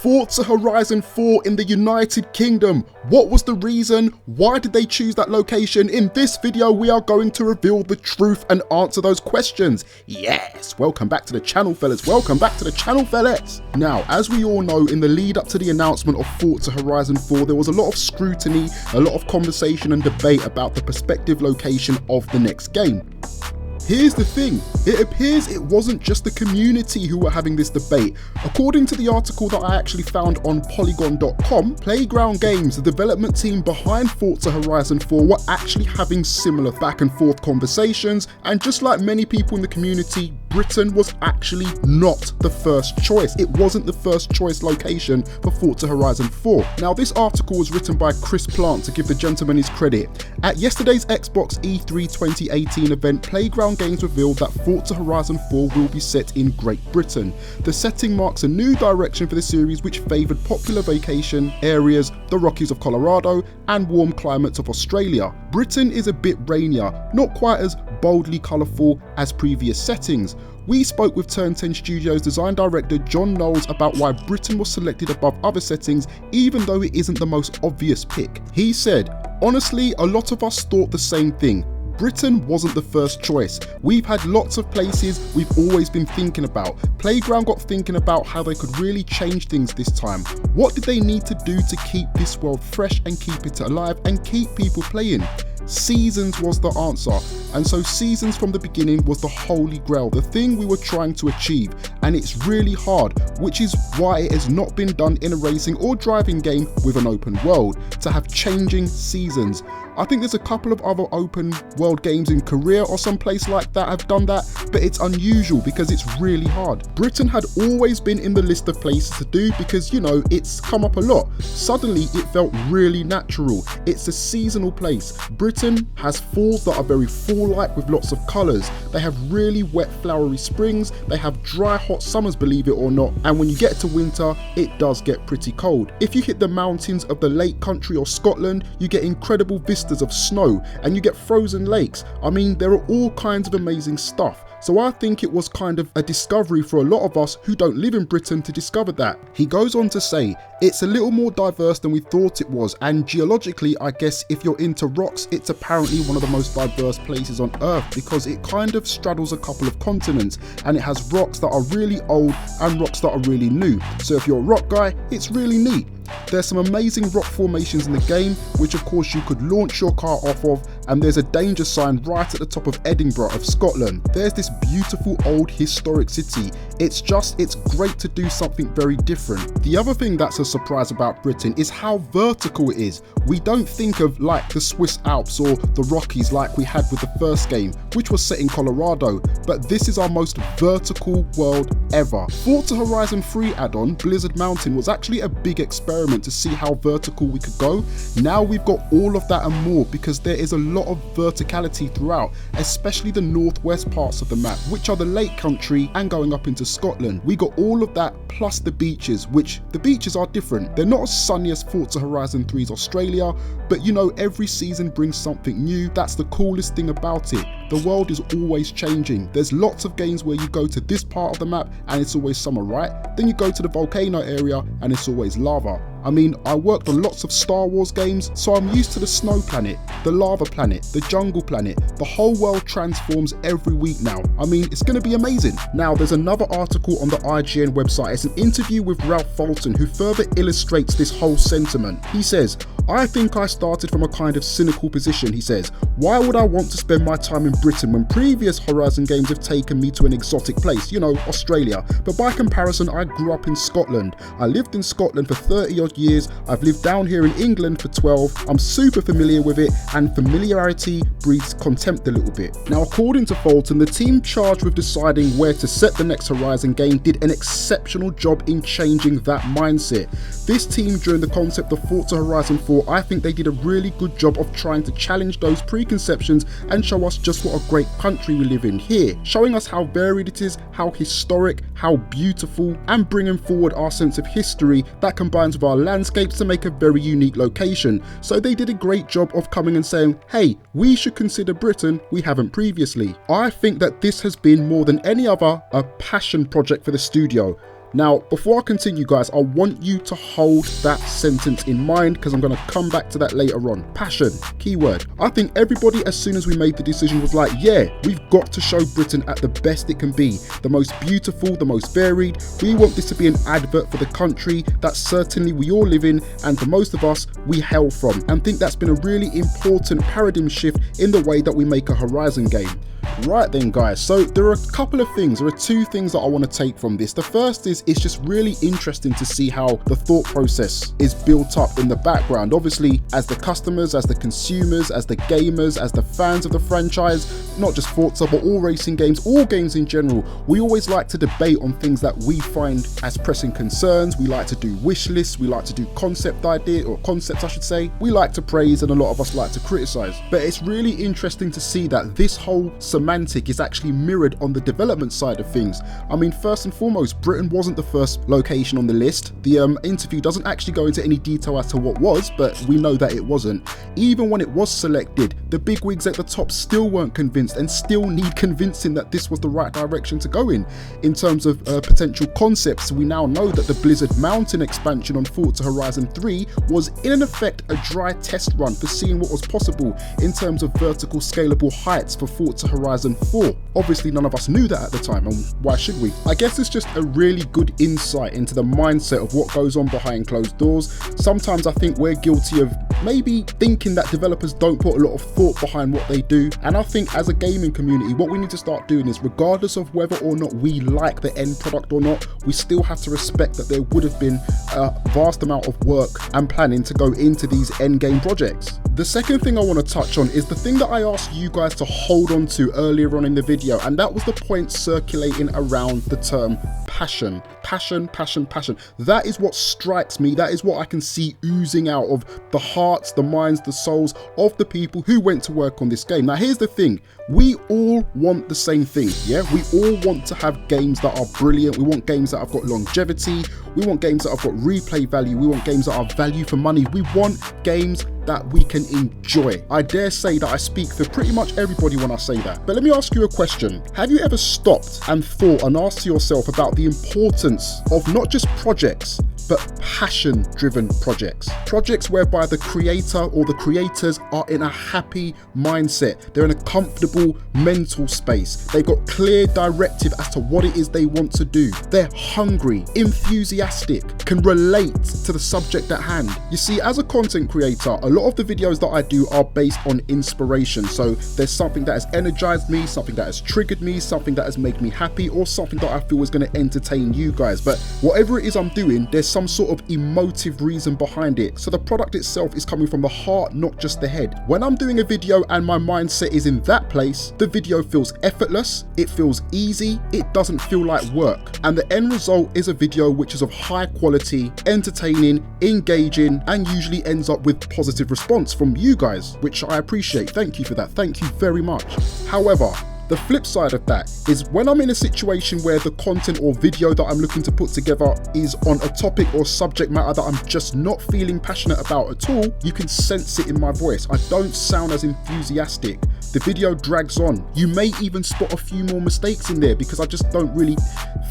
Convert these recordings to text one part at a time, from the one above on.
Forza Horizon 4 in the United Kingdom. What was the reason? Why did they choose that location? In this video, we are going to reveal the truth and answer those questions. Yes, welcome back to the channel, fellas. Welcome back to the channel, fellas. Now, as we all know, in the lead up to the announcement of Forza Horizon 4, there was a lot of scrutiny, a lot of conversation and debate about the prospective location of the next game. Here's the thing, it appears it wasn't just the community who were having this debate. According to the article that I actually found on Polygon.com, Playground Games, the development team behind Forza Horizon 4, were actually having similar back and forth conversations, and just like many people in the community, Britain was actually not the first choice. It wasn't the first choice location for Forza Horizon 4. Now, this article was written by Chris Plant, to give the gentleman his credit. At yesterday's Xbox E3 2018 event, Playground Games revealed that Forza Horizon 4 will be set in Great Britain. The setting marks a new direction for the series, which favoured popular vacation areas, the Rockies of Colorado and warm climates of Australia. Britain is a bit rainier, not quite as boldly colourful as previous settings. We spoke with Turn 10 Studios design director John Knowles about why Britain was selected above other settings, even though it isn't the most obvious pick. He said, "Honestly, a lot of us thought the same thing. Britain wasn't the first choice. We've had lots of places we've always been thinking about. Playground got thinking about how they could really change things this time. What did they need to do to keep this world fresh and keep it alive and keep people playing? Seasons was the answer, and so Seasons from the beginning was the holy grail, the thing we were trying to achieve, and it's really hard, which is why it has not been done in a racing or driving game with an open world, to have changing seasons. I think there's a couple of other open world games in Korea or someplace like that have done that, but it's unusual because it's really hard. Britain had always been in the list of places to do because, you know, it's come up a lot. Suddenly it felt really natural. It's a seasonal place. Britain has falls that are very fall-like with lots of colours. They have really wet flowery springs, they have dry hot summers, believe it or not, and when you get to winter it does get pretty cold. If you hit the mountains of the Lake Country or Scotland, you get incredible vistas of snow and you get frozen lakes. I mean, there are all kinds of amazing stuff. So I think it was kind of a discovery for a lot of us who don't live in Britain to discover that. He goes on to say, it's a little more diverse than we thought it was, and geologically, I guess if you're into rocks, it's apparently one of the most diverse places on Earth because it kind of straddles a couple of continents and it has rocks that are really old and rocks that are really new. So if you're a rock guy, it's really neat. There's some amazing rock formations in the game, which of course you could launch your car off of, and there's a danger sign right at the top of Edinburgh of Scotland. There's this beautiful old historic city. It's great to do something very different. The other thing that's a surprise about Britain is how vertical it is. We don't think of like the Swiss Alps or the Rockies like we had with the first game, which was set in Colorado, but this is our most vertical world ever. Forza Horizon 3 add-on, Blizzard Mountain, was actually a big experiment to see how vertical we could go. Now we've got all of that and more because there is a lot of verticality throughout, especially the northwest parts of the map, which are the Lake Country and going up into Scotland. We got all of that plus the beaches, which the beaches are different. They're not as sunny as Forza Horizon 3's Australia, but you know, every season brings something new. That's the coolest thing about it. The world is always changing. There's lots of games where you go to this part of the map and it's always summer, right? Then you go to the volcano area and it's always lava. I mean, I worked on lots of Star Wars games, so I'm used to the snow planet, the lava planet, the jungle planet. The whole world transforms every week now. I mean, it's going to be amazing. Now, there's another article on the IGN website. It's an interview with Ralph Fulton, who further illustrates this whole sentiment. He says, I think I started from a kind of cynical position, he says. Why would I want to spend my time in Britain when previous Horizon games have taken me to an exotic place, you know, Australia? But by comparison, I grew up in Scotland. I lived in Scotland for 30 odd years. I've lived down here in England for 12. I'm super familiar with it, and familiarity breeds contempt a little bit. Now, according to Fulton, the team charged with deciding where to set the next Horizon game did an exceptional job in changing that mindset. This team, during the concept of Forza Horizon 4, I think they did a really good job of trying to challenge those preconceptions and show us just what a great country we live in here, showing us how varied it is, how historic, how beautiful, and bringing forward our sense of history that combines with our landscapes to make a very unique location. So they did a great job of coming and saying, hey, we should consider Britain, we haven't previously. I think that this has been more than any other a passion project for the studio. Now, before I continue guys, I want you to hold that sentence in mind because I'm going to come back to that later on. Passion, keyword. I think everybody, as soon as we made the decision, was like, yeah, we've got to show Britain at the best it can be. The most beautiful, the most varied. We want this to be an advert for the country that certainly we all live in and for most of us, we hail from. And think that's been a really important paradigm shift in the way that we make a Horizon game. Right then guys, so there are a couple of things, there are two things that I want to take from this. The first is, it's just really interesting to see how the thought process is built up in the background. Obviously, as the customers, as the consumers, as the gamers, as the fans of the franchise, not just Forza, but all racing games, all games in general, we always like to debate on things that we find as pressing concerns. We like to do wish lists, we like to do concepts I should say. We like to praise and a lot of us like to criticize. But it's really interesting to see that this whole semantic is actually mirrored on the development side of things. I mean, first and foremost, Britain wasn't the first location on the list. The interview doesn't actually go into any detail as to what was, but we know that it wasn't. Even when it was selected, the bigwigs at the top still weren't convinced and still need convincing that this was the right direction to go in terms of potential concepts. We now know that the Blizzard Mountain expansion on Forza Horizon 3 was in effect a dry test run for seeing what was possible in terms of vertical scalable heights for Forza Horizon 4. Obviously none of us knew that at the time, and why should we? I guess it's just a really good insight into the mindset of what goes on behind closed doors. Sometimes I think we're guilty of maybe thinking that developers don't put a lot of thought behind what they do, and I think as a gaming community what we need to start doing is, regardless of whether or not we like the end product or not, we still have to respect that there would have been a vast amount of work and planning to go into these end game projects. The second thing I want to touch on is the thing that I asked you guys to hold on to earlier on in the video, and that was the point circulating around the term passion. Passion, passion, passion. That is what strikes me. That is what I can see oozing out of the hearts, the minds, the souls of the people who went to work on this game. Now here's the thing, we all want the same thing, yeah? We all want to have games that are brilliant. We want games that have got longevity. We want games that have got replay value. We want games that are value for money. We want games that we can enjoy. I dare say that I speak for pretty much everybody when I say that. But let me ask you a question. Have you ever stopped and thought and asked yourself about the importance of not just projects, but passion-driven projects? Projects whereby the creator or the creators are in a happy mindset. They're in a comfortable mental space. They've got clear directive as to what it is they want to do. They're hungry, enthusiastic, can relate to the subject at hand. You see, as a content creator, a lot of the videos that I do are based on inspiration. So there's something that has energized me, something that has triggered me, something that has made me happy, or something that I feel is going to entertain you guys. But whatever it is I'm doing, there's some sort of emotive reason behind it. So the product itself is coming from the heart, not just the head. When I'm doing a video and my mindset is in that place, the video feels effortless, it feels easy, it doesn't feel like work. And the end result is a video which is of high quality, entertaining, engaging, and usually ends up with positive response from you guys, which I appreciate. Thank you for that. Thank you very much. However, the flip side of that is when I'm in a situation where the content or video that I'm looking to put together is on a topic or subject matter that I'm just not feeling passionate about at all, you can sense it in my voice. I don't sound as enthusiastic. The video drags on. You may even spot a few more mistakes in there because I just don't really,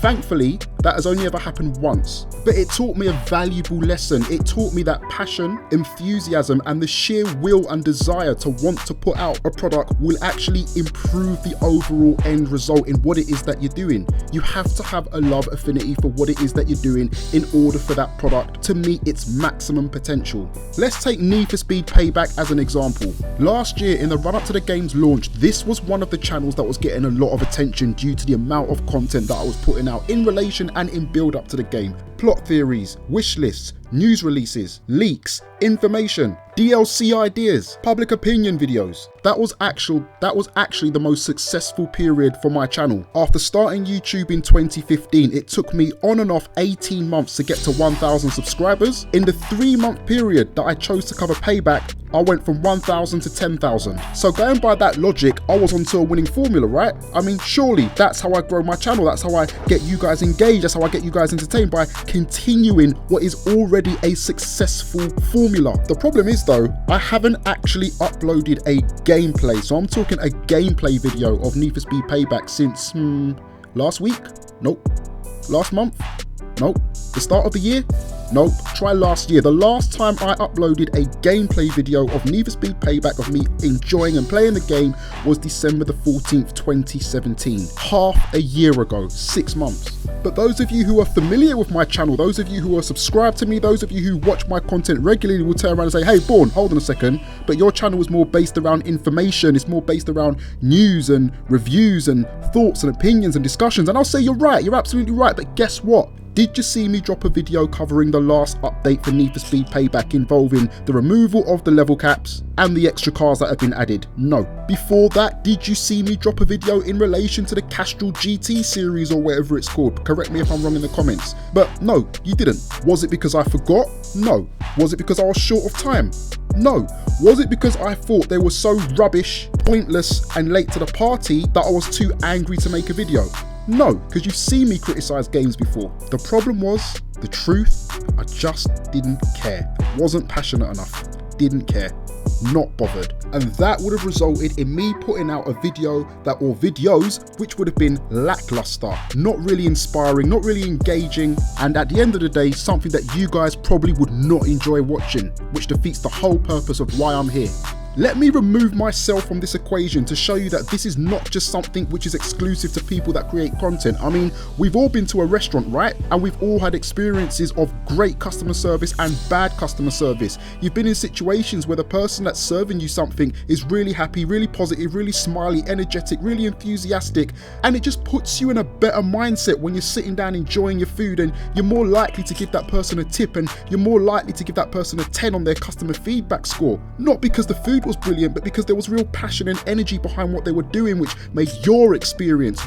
thankfully, that has only ever happened once. But it taught me a valuable lesson. It taught me that passion, enthusiasm, and the sheer will and desire to want to put out a product will actually improve the overall end result in what it is that you're doing. You have to have a love affinity for what it is that you're doing in order for that product to meet its maximum potential. Let's take Need for Speed Payback as an example. Last year, in the run-up to the game's launch, this was one of the channels that was getting a lot of attention due to the amount of content that I was putting out in relation and in build up to the game. Plot theories, wish lists, news releases, leaks, information, DLC ideas, public opinion videos. That was actually the most successful period for my channel. After starting YouTube in 2015, it took me on and off 18 months to get to 1,000 subscribers. In the 3-month period that I chose to cover Payback, I went from 1,000 to 10,000. So going by that logic, I was onto a winning formula, right? I mean, surely that's how I grow my channel. That's how I get you guys engaged. That's how I get you guys entertained, by continuing what is already a successful formula. The problem is though, I haven't actually uploaded a gameplay. So I'm talking a gameplay video of Need for Speed Payback since last week? Nope. Last month? Nope. The start of the year? Nope. Try last year. The last time I uploaded a gameplay video of Need for Speed Payback of me enjoying and playing the game was December the 14th, 2017. Half a year ago, 6 months. But those of you who are familiar with my channel, those of you who are subscribed to me, those of you who watch my content regularly will turn around and say, hey, Bourne, hold on a second, but your channel is more based around information, it's more based around news and reviews and thoughts and opinions and discussions. And I'll say, you're right, you're absolutely right, but guess what? Did you see me drop a video covering the last update for Need for Speed Payback involving the removal of the level caps and the extra cars that have been added? No. Before that, did you see me drop a video in relation to the Castrol GT series or whatever it's called? Correct me if I'm wrong in the comments. But no, you didn't. Was it because I forgot? No. Was it because I was short of time? No. Was it because I thought they were so rubbish, pointless and late to the party that I was too angry to make a video? No, because you've seen me criticize games before. The problem was, the truth, I just didn't care. Wasn't passionate enough. Didn't care. Not bothered. And that would have resulted in me putting out a video or videos which would have been lackluster, not really inspiring, not really engaging, and at the end of the day, something that you guys probably would not enjoy watching, which defeats the whole purpose of why I'm here. Let me remove myself from this equation to show you that this is not just something which is exclusive to people that create content. I mean, we've all been to a restaurant, right? And we've all had experiences of great customer service and bad customer service. You've been in situations where the person that's serving you something is really happy, really positive, really smiley, energetic, really enthusiastic, and it just puts you in a better mindset when you're sitting down enjoying your food, and you're more likely to give that person a tip, and you're more likely to give that person a 10 on their customer feedback score. Not because the food was brilliant, but because there was real passion and energy behind what they were doing, which made your experience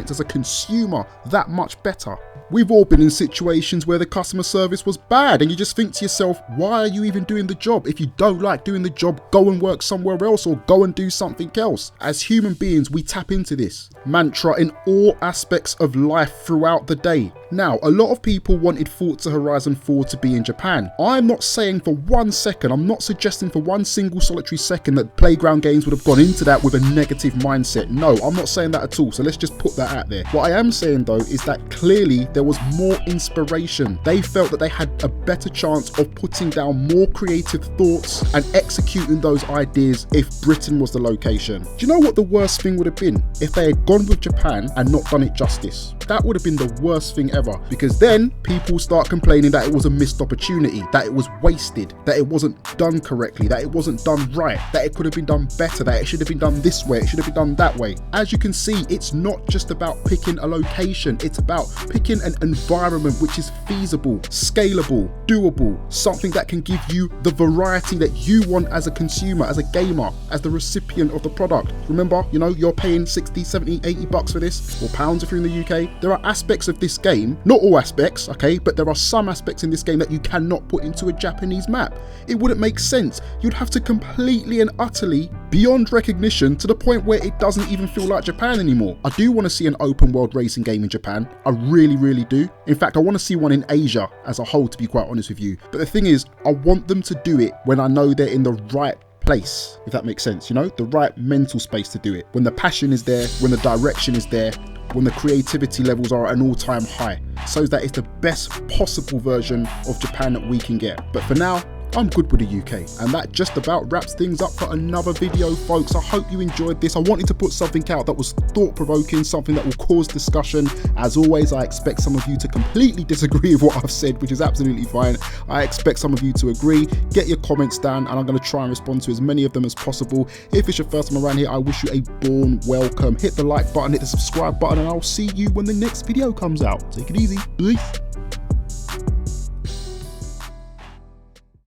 as a consumer that much better. We've all been in situations where the customer service was bad and you just think to yourself, why are you even doing the job? If you don't like doing the job, go and work somewhere else or go and do something else. As human beings, we tap into this mantra in all aspects of life throughout the day. Now, a lot of people wanted Forza Horizon 4 to be in Japan. I'm not saying for 1 second, I'm not suggesting for one single solitary second that Playground Games would have gone into that with a negative mindset. No, I'm not saying that at all, so let's just put that out there. What I am saying though is that clearly there was more inspiration. They felt that they had a better chance of putting down more creative thoughts and executing those ideas if Britain was the location. Do you know what the worst thing would have been? If they had gone with Japan and not done it justice. That would have been the worst thing ever, because then people start complaining that it was a missed opportunity, that it was wasted, that it wasn't done correctly, that it wasn't done right, that it could have been done better, that it should have been done this way, it should have been done that way. As you can see, it's not just about picking a location, it's about picking an environment which is feasible, scalable, doable, something that can give you the variety that you want as a consumer, as a gamer, as the recipient of the product. Remember, you know, you're paying 60, 70, 80 bucks for this, or pounds if you're in the UK. There are aspects of this game, not all aspects, okay, but there are some aspects in this game that you cannot put into a Japanese map. It wouldn't make sense. You'd have to completely and utterly beyond recognition to the point where it doesn't even feel like Japan anymore. I do want to see an open world racing game in Japan. I really, really do. In fact, I want to see one in Asia as a whole, to be quite honest with you. But the thing is, I want them to do it when I know they're in the right place, if that makes sense, you know, the right mental space to do it. When the passion is there, when the direction is there, when the creativity levels are at an all-time high, so that it's the best possible version of Japan that we can get. But for now, I'm good with the UK. And that just about wraps things up for another video, folks. I hope you enjoyed this. I wanted to put something out that was thought-provoking, something that will cause discussion. As always, I expect some of you to completely disagree with what I've said, which is absolutely fine. I expect some of you to agree. Get your comments down and I'm going to try and respond to as many of them as possible. If it's your first time around here, I wish you a warm welcome. Hit the like button, hit the subscribe button, and I'll see you when the next video comes out. Take it easy. Peace.